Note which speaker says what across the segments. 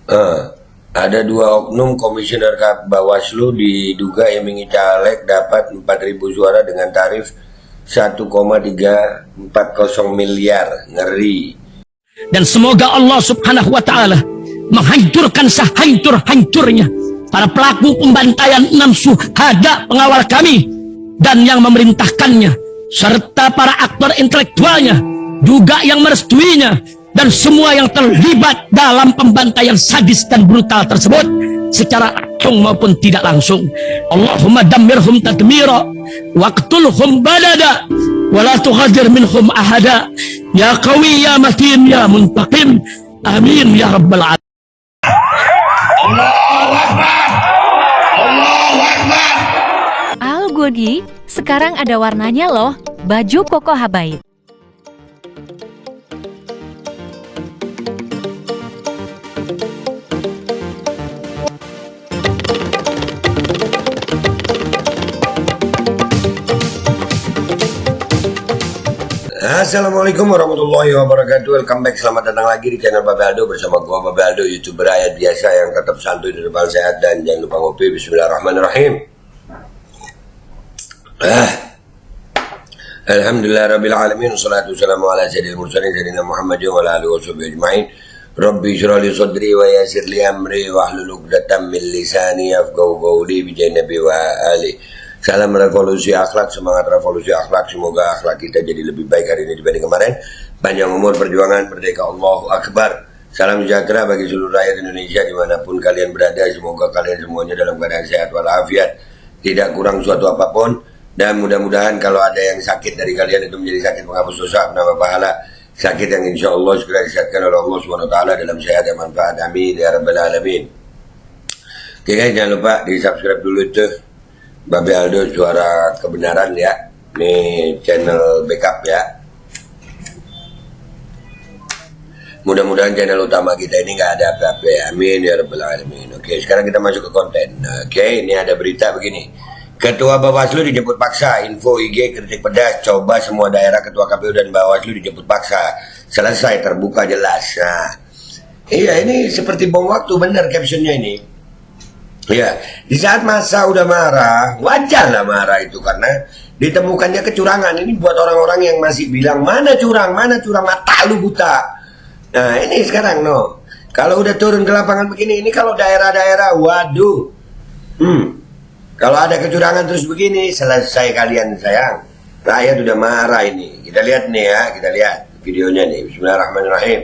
Speaker 1: Eh, ada dua oknum komisioner Bawaslu diduga iming caleg dapat 4.000 suara dengan tarif 1,340 miliar. Ngeri.
Speaker 2: Dan semoga Allah subhanahu wa ta'ala menghancurkan sehancur-hancurnya para pelaku pembantaian 6 syuhada pengawal kami dan yang memerintahkannya, serta para aktor intelektualnya juga yang merestuinya, dan semua yang terlibat dalam pembantaian sadis dan brutal tersebut secara langsung maupun tidak langsung. Allahumma dammirhum tadmira waqtulhum balada wala tughadir minhum ahada ya qawi ya matin ya muntaqim amin ya rabbal alamin.
Speaker 3: Al Godi, sekarang ada warnanya loh, baju koko habaib.
Speaker 1: Assalamualaikum warahmatullahi wabarakatuh. Welcome back, selamat datang lagi di channel Babe Aldo bersama gua Babe Aldo, YouTuber ayat biasa yang tetap santuy di depan sehat, dan jangan lupa ngopi. Bismillahirrahmanirrahim. Alhamdulillah rabbil alamin, wassalatu wassalamu ala sayyidil mursalin sayyidina Muhammadin wa ala alihi washabihi ajmain. Rabbi shrah li sadri wa yassir li amri wahlul 'uqdatam min lisani yafqahu qawli bi nabi wa ali. Salam revolusi akhlak, semangat revolusi akhlak. Semoga akhlak kita jadi lebih baik hari ini dibanding kemarin. Panjang umur, perjuangan, merdeka, Allahu Akbar. Salam sejahtera bagi seluruh rakyat Indonesia dimanapun kalian berada. Semoga kalian semuanya dalam keadaan sehat walafiat, tidak kurang suatu apapun. Dan mudah-mudahan kalau ada yang sakit dari kalian itu menjadi sakit penghapus dosa, penambah pahala. Sakit yang insya Allah segera disehatkan oleh Allah SWT dalam sehat dan manfaat. Amin ya rabbal alamin. Oke guys, jangan lupa di subscribe dulu itu Babe Aldo, suara kebenaran ya. Ini channel backup ya. Mudah-mudahan channel utama kita ini nggak ada apa-apa. Amin ya rabbal alamin. Oke, sekarang kita masuk ke konten. Oke, ini ada berita begini. Ketua Bawaslu dijemput paksa. Info IG kritik pedas. Coba semua daerah ketua KPU dan Bawaslu dijemput paksa. Selesai, terbuka jelas. Nah, iya, ini seperti bom waktu, benar captionnya ini. Ya, di saat masa udah marah, wajar lah marah itu karena ditemukannya kecurangan. Ini buat orang-orang yang masih bilang mana curang, mata lu buta. Nah ini sekarang kalau udah turun ke lapangan begini, ini kalau daerah-daerah, waduh, kalau ada kecurangan terus begini, selesai kalian sayang. Rakyat udah marah ini. Kita lihat nih ya, kita lihat videonya nih. Bismillahirrahmanirrahim.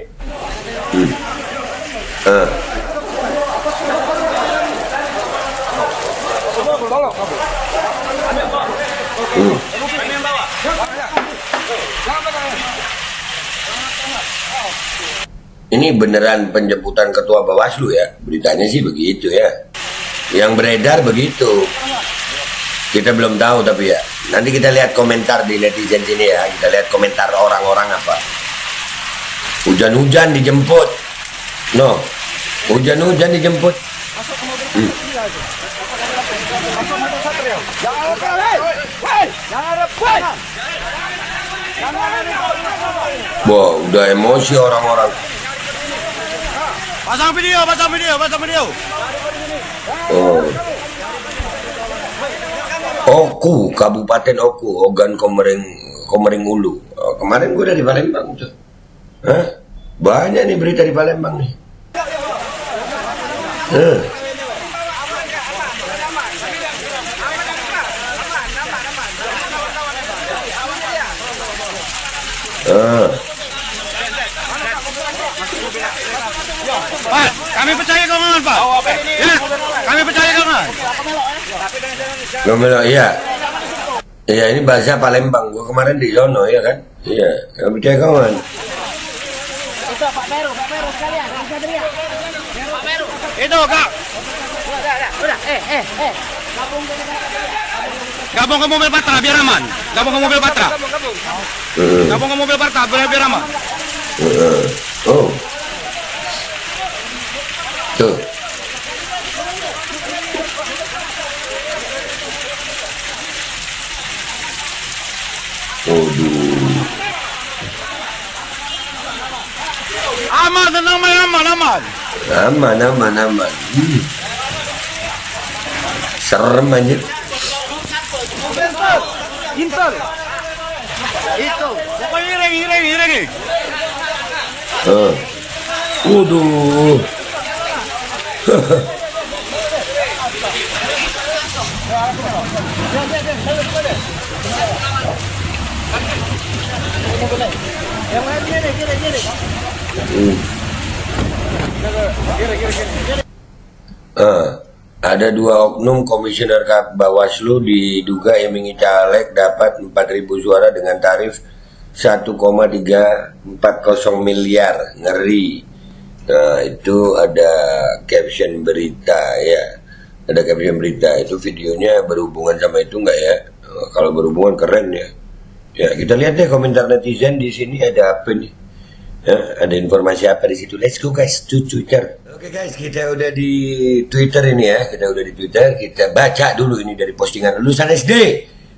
Speaker 1: Ini beneran penjemputan ketua Bawaslu ya, beritanya sih begitu ya. Yang beredar begitu. Kita belum tahu tapi ya. Nanti kita lihat komentar di netizen sini ya. Kita lihat komentar orang-orang apa. Hujan-hujan dijemput. Hujan-hujan dijemput. Wah, udah emosi orang-orang.
Speaker 4: Pasang video.
Speaker 1: Oku, Kabupaten Oku, Ogan Komering Ulu. Kemarin gue dari Palembang tuh. Banyak nih berita di Palembang nih.
Speaker 4: Pak, kami percaya kawan Pak. Ya, kami percaya kawan.
Speaker 1: Gomelo, iya. Iya, ini bahasa Palembang. Gua kemarin di sono ya kan. Iya, kami percaya kawan.
Speaker 5: Itu Pak Peru sekalian, bisa teriak. Pak Peru.
Speaker 4: Itu Kak.
Speaker 5: Udah.
Speaker 4: Gabung ke mobil Patra biar aman. Gabung ke mobil Patra biar aman.
Speaker 1: Oh. Tuh. Waduh.
Speaker 4: Aman, tenang, aman, aman.
Speaker 1: Aman. Serem anjir.
Speaker 4: Intel. Itu. Pokoknya ireng.
Speaker 1: Waduh. Ada 2 oknum komisioner Bawaslu diduga iming caleg dapat 4.000 suara dengan tarif 1,340 miliar. Ngeri. Nah, itu ada caption berita ya. Ada caption berita. Itu videonya berhubungan sama itu enggak ya? Kalau berhubungan keren ya. Ya, kita lihat deh komentar netizen di sini ada apa nih? Ya, ada informasi apa di situ? Let's go guys to Twitter. Oke guys, kita udah di Twitter ini ya. Kita baca dulu ini dari postingan lulusan SD.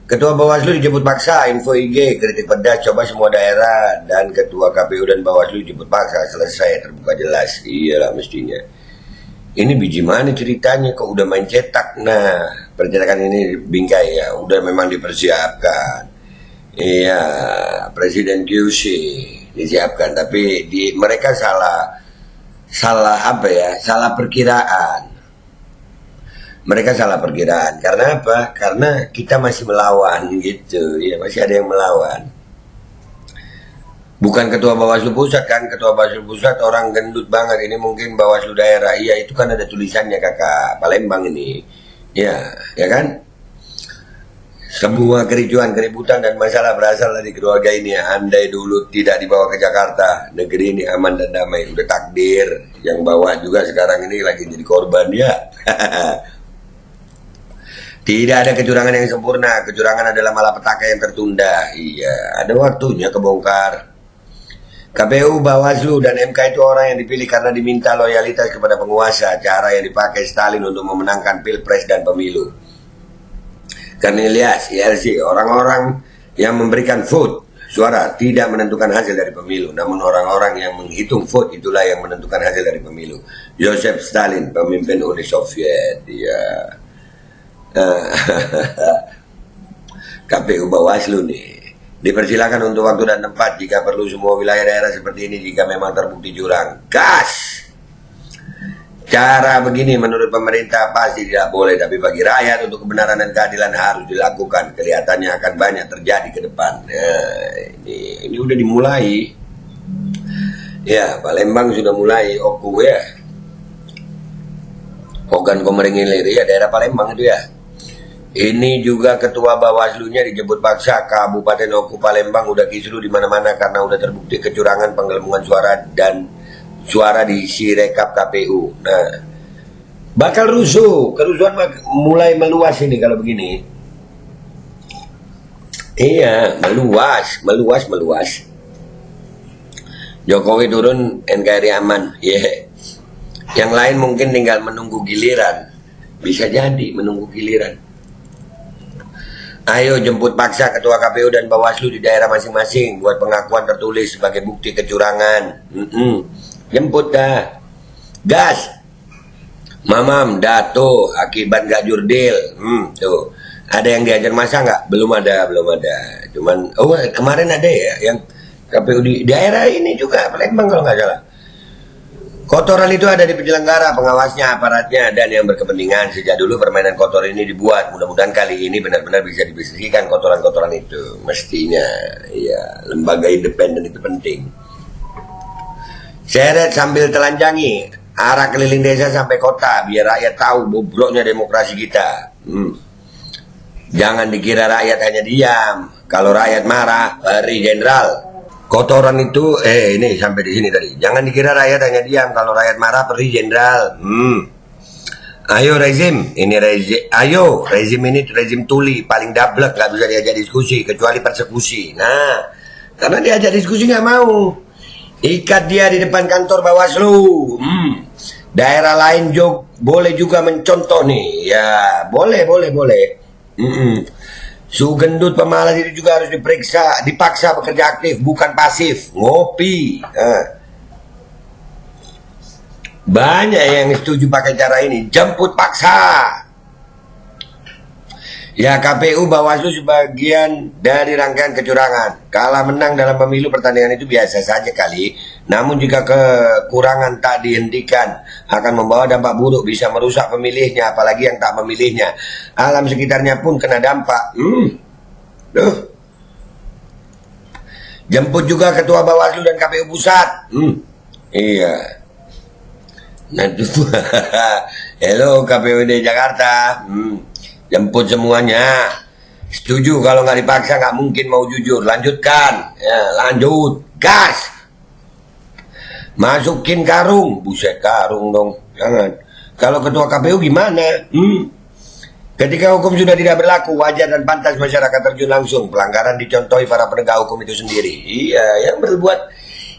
Speaker 1: Ketua Bawaslu dijemput paksa, info IG, kritik pedas, coba semua daerah, dan Ketua KPU dan Bawaslu dijemput paksa, selesai, terbuka jelas. Iyalah mestinya. Ini biji mana ceritanya, kok udah main cetak? Nah, percetakan ini bingkai ya, udah memang dipersiapkan. Iya, Presiden QC disiapkan, tapi mereka salah apa ya? Salah perkiraan. Mereka salah perkiraan. Karena apa? Karena kita masih melawan gitu. Ya, masih ada yang melawan. Bukan Ketua Bawaslu Pusat kan? Ketua Bawaslu Pusat orang gendut banget. Ini mungkin Bawaslu daerah. Iya, itu kan ada tulisannya Kakak Palembang ini. Ya kan? Semua keributan dan masalah berasal dari keluarga ini. Andai dulu tidak dibawa ke Jakarta, negeri ini aman dan damai. Udah takdir. Yang bawa juga sekarang ini lagi jadi korban ya. Tidak ada kecurangan yang sempurna. Kecurangan adalah malapetaka yang tertunda. Iya, ada waktunya kebongkar. KPU, Bawaslu, dan MK itu orang yang dipilih karena diminta loyalitas kepada penguasa. Cara yang dipakai Stalin untuk memenangkan Pilpres dan pemilu. Cornelius, ILC, orang-orang yang memberikan vote, suara, tidak menentukan hasil dari pemilu. Namun orang-orang yang menghitung vote itulah yang menentukan hasil dari pemilu. Joseph Stalin, pemimpin Uni Soviet. Iya. KPU Bawaslu nih dipersilakan untuk waktu dan tempat jika perlu semua wilayah daerah seperti ini jika memang terbukti curang. Gas. Cara begini menurut pemerintah pasti tidak boleh, tapi bagi rakyat untuk kebenaran dan keadilan harus dilakukan. Kelihatannya akan banyak terjadi ke depan. Ini udah dimulai. Ya, Palembang sudah mulai oku ya. Hogan Komering Ilir ya, daerah Palembang itu ya. Ini juga ketua Bawaslu-nya dijemput paksa Kabupaten Oku Palembang udah kisruh di mana-mana karena udah terbukti kecurangan penggelembungan suara dan suara di Sirekap KPU. Nah, bakal rusuh, kerusuhan mulai meluas ini kalau begini. Iya, meluas. Jokowi turun, NKRI aman. Yeah. Yang lain mungkin tinggal menunggu giliran. Bisa jadi menunggu giliran. Ayo jemput paksa Ketua KPU dan Bawaslu di daerah masing-masing buat pengakuan tertulis sebagai bukti kecurangan. Jemput dah. Gas. Mamam, Dato, akibat gak jurdil. Tuh. Ada yang diajar masa nggak? Belum ada. Cuman, kemarin ada ya yang KPU di daerah ini juga, Palembang kalau nggak salah. Kotoran itu ada di penyelenggara, pengawasnya, aparatnya, dan yang berkepentingan. Sejak dulu permainan kotor ini dibuat. Mudah-mudahan kali ini benar-benar bisa dibersihkan kotoran-kotoran itu. Mestinya, ya, lembaga independen itu penting. Seret sambil telanjangi, arah keliling desa sampai kota, biar rakyat tahu bobroknya demokrasi kita. Jangan dikira rakyat hanya diam. Kalau rakyat marah, beri jenderal. Kotoran itu, ini sampai di sini tadi. Jangan dikira rakyat hanya diam. Kalau rakyat marah, pergi jenderal. Ayo rezim ini rezim tuli, paling dablek, nggak bisa diajak diskusi kecuali persekusi. Nah, karena diajak diskusi nggak mau. Ikat dia di depan kantor Bawaslu. Daerah lain boleh juga mencontoh nih. Ya, boleh. Su gendut pemalas itu juga harus dipaksa bekerja aktif, bukan pasif, ngopi. Banyak yang setuju pakai cara ini, jemput paksa. Ya, KPU Bawaslu sebagian dari rangkaian kecurangan. Kalah menang dalam pemilu pertandingan itu biasa saja kali. Namun jika kekurangan tak dihentikan akan membawa dampak buruk, bisa merusak pemilihnya, apalagi yang tak memilihnya. Alam sekitarnya pun kena dampak. Jemput juga Ketua Bawaslu dan KPU Pusat. Iya. Nah, hello KPUD Jakarta. Jemput semuanya. Setuju, kalau nggak dipaksa nggak mungkin mau jujur. Lanjutkan, ya, lanjut, gas. Masukin karung, buset karung dong, jangan. Kalau ketua KPU gimana? Ketika hukum sudah tidak berlaku, wajar dan pantas masyarakat terjun langsung. Pelanggaran dicontohi para penegak hukum itu sendiri. Iya,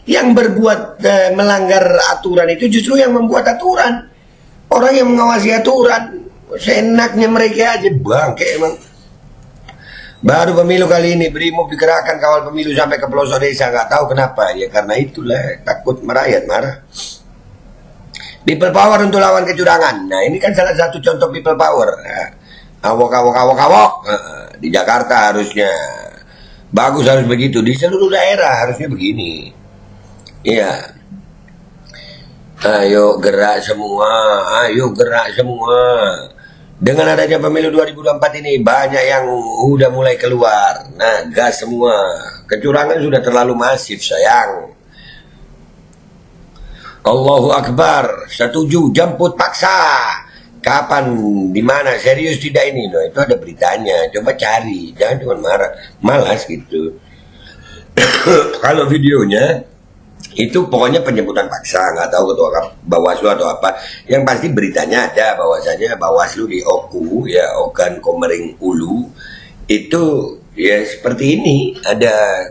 Speaker 1: yang berbuat melanggar aturan itu justru yang membuat aturan. Orang yang mengawasi aturan, seenaknya mereka aja, bangke emang. Baru pemilu kali ini BRIMOB dikerahkan kawal pemilu sampai ke pelosok desa, nggak tahu kenapa. Ya karena itulah, takut merayat marah. People power untuk lawan kecurangan. Nah, ini kan salah satu contoh people power. Awok. Di Jakarta harusnya bagus, harus begitu. Di seluruh daerah harusnya begini. Iya. Ayo gerak semua. Dengan adanya pemilu 2024 ini, banyak yang udah mulai keluar. Nah, gas semua. Kecurangan sudah terlalu masif, sayang. Allahu Akbar. Setuju, jemput paksa. Kapan, di mana, serius tidak ini? No, itu ada beritanya. Coba cari, jangan cuma marah, malas gitu. Kalau videonya itu pokoknya penjemputan paksa, nggak tahu ketua Bawaslu atau apa. Yang pasti beritanya ada bahwasanya Bawaslu di Oku, ya Ogan Komering Ulu, itu ya seperti ini, ada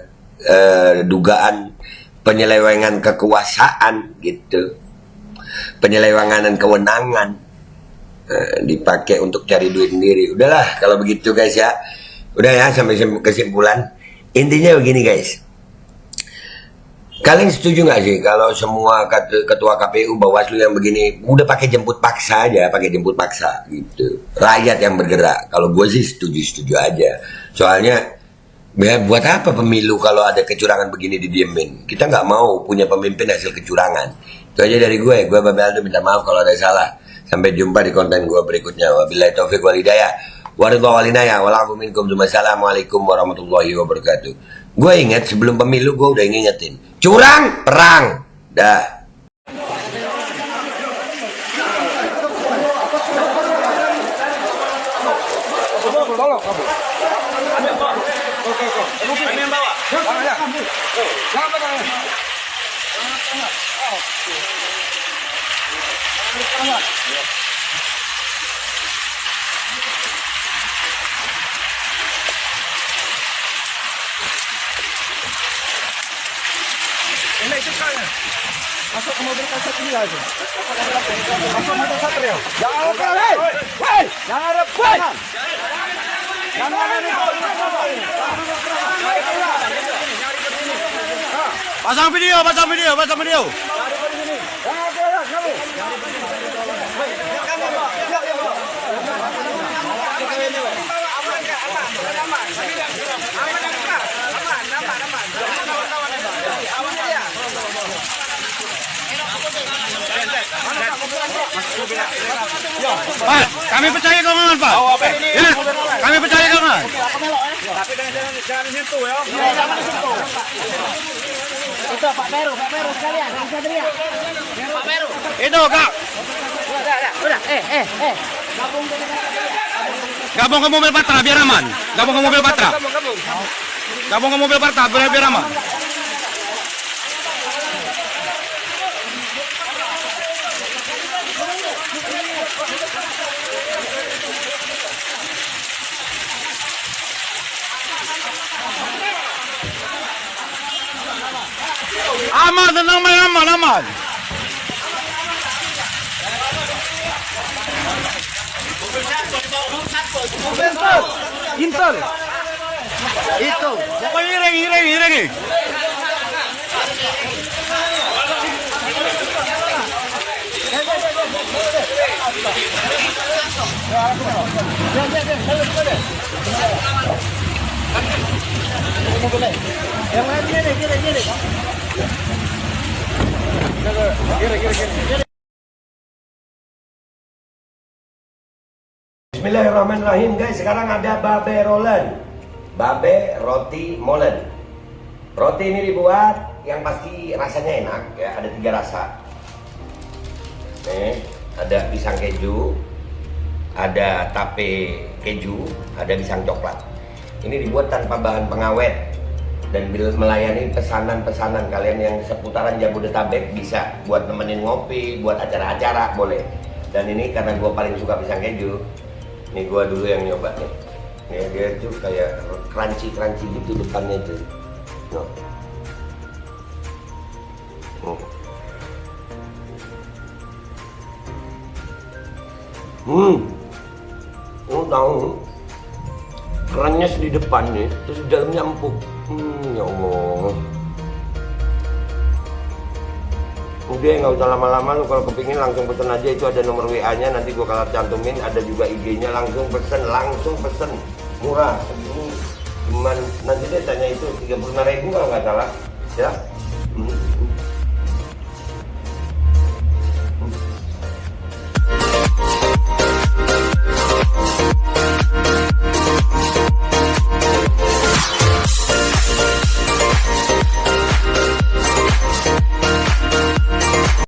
Speaker 1: dugaan penyelewengan kekuasaan gitu, penyelewengan kewenangan, dipakai untuk cari duit sendiri. Udahlah kalau begitu guys ya, udah ya, sampai kesimpulan. Intinya begini guys. Kalian setuju nggak sih kalau semua ketua KPU Bawaslu yang begini udah pakai jemput paksa aja, pakai jemput paksa gitu, rakyat yang bergerak? Kalau gue sih setuju aja. Soalnya ya, buat apa pemilu kalau ada kecurangan begini didiemin? Kita nggak mau punya pemimpin hasil kecurangan. Itu aja dari gue Babel Aldo, minta maaf kalau ada salah. Sampai jumpa di konten gue berikutnya. Wabillahi taufiq wal hidayah. Waridhaw walinaya. Walafu minkum. Assalamualaikum warahmatullahi wabarakatuh. Gue ingat sebelum pemilu gue udah ngingetin, curang, perang. Dah.
Speaker 4: Ini cekaknya. Masuk ke mobil Satria aja. Masuk mobil Satria. Jangan ada, hei! Jangan ada, hei! Jangan ada. Pasang video. Pak, kami percaya keuangan Pak. Ya, kami percaya keuangan.
Speaker 5: Tapi jangan disentuh ya. Jangan disentuh. Itu Pak Peru sekalian, bisa teriak. Pak Peru.
Speaker 4: Itu Kak.
Speaker 5: Udah.
Speaker 4: Gabung ke mobil Patra biar aman. Gabung ke mobil Patra biar aman. Aman, tenang, aman. Intel. Itu. Pokoknya ireng. Yang lain gini. Kiri.
Speaker 1: Bismillahirrahmanirrahim guys, sekarang ada babe rolen, babe roti molen. Roti ini dibuat yang pasti rasanya enak ya, ada 3 rasa. Nih, ada pisang keju, ada tape keju, ada pisang coklat. Ini dibuat tanpa bahan pengawet dan melayani pesanan-pesanan kalian yang seputaran Jabodetabek, bisa buat nemenin ngopi, buat acara-acara boleh. Dan ini karena gue paling suka pisang keju, nih gue dulu yang nyoba nih. Nih dia tuh kayak crunchy gitu depannya tuh. Lo tahu kerannya di depan nih, terus di dalamnya empuk. Ya Allah. Udah nggak usah lama-lama, lu kalau kepingin langsung pesen aja, itu ada nomor WA-nya, nanti gua kalau cantumin, ada juga IG-nya, langsung pesen, murah segini, cuman nanti dia tanya itu 35.000 kalau nggak salah, ya.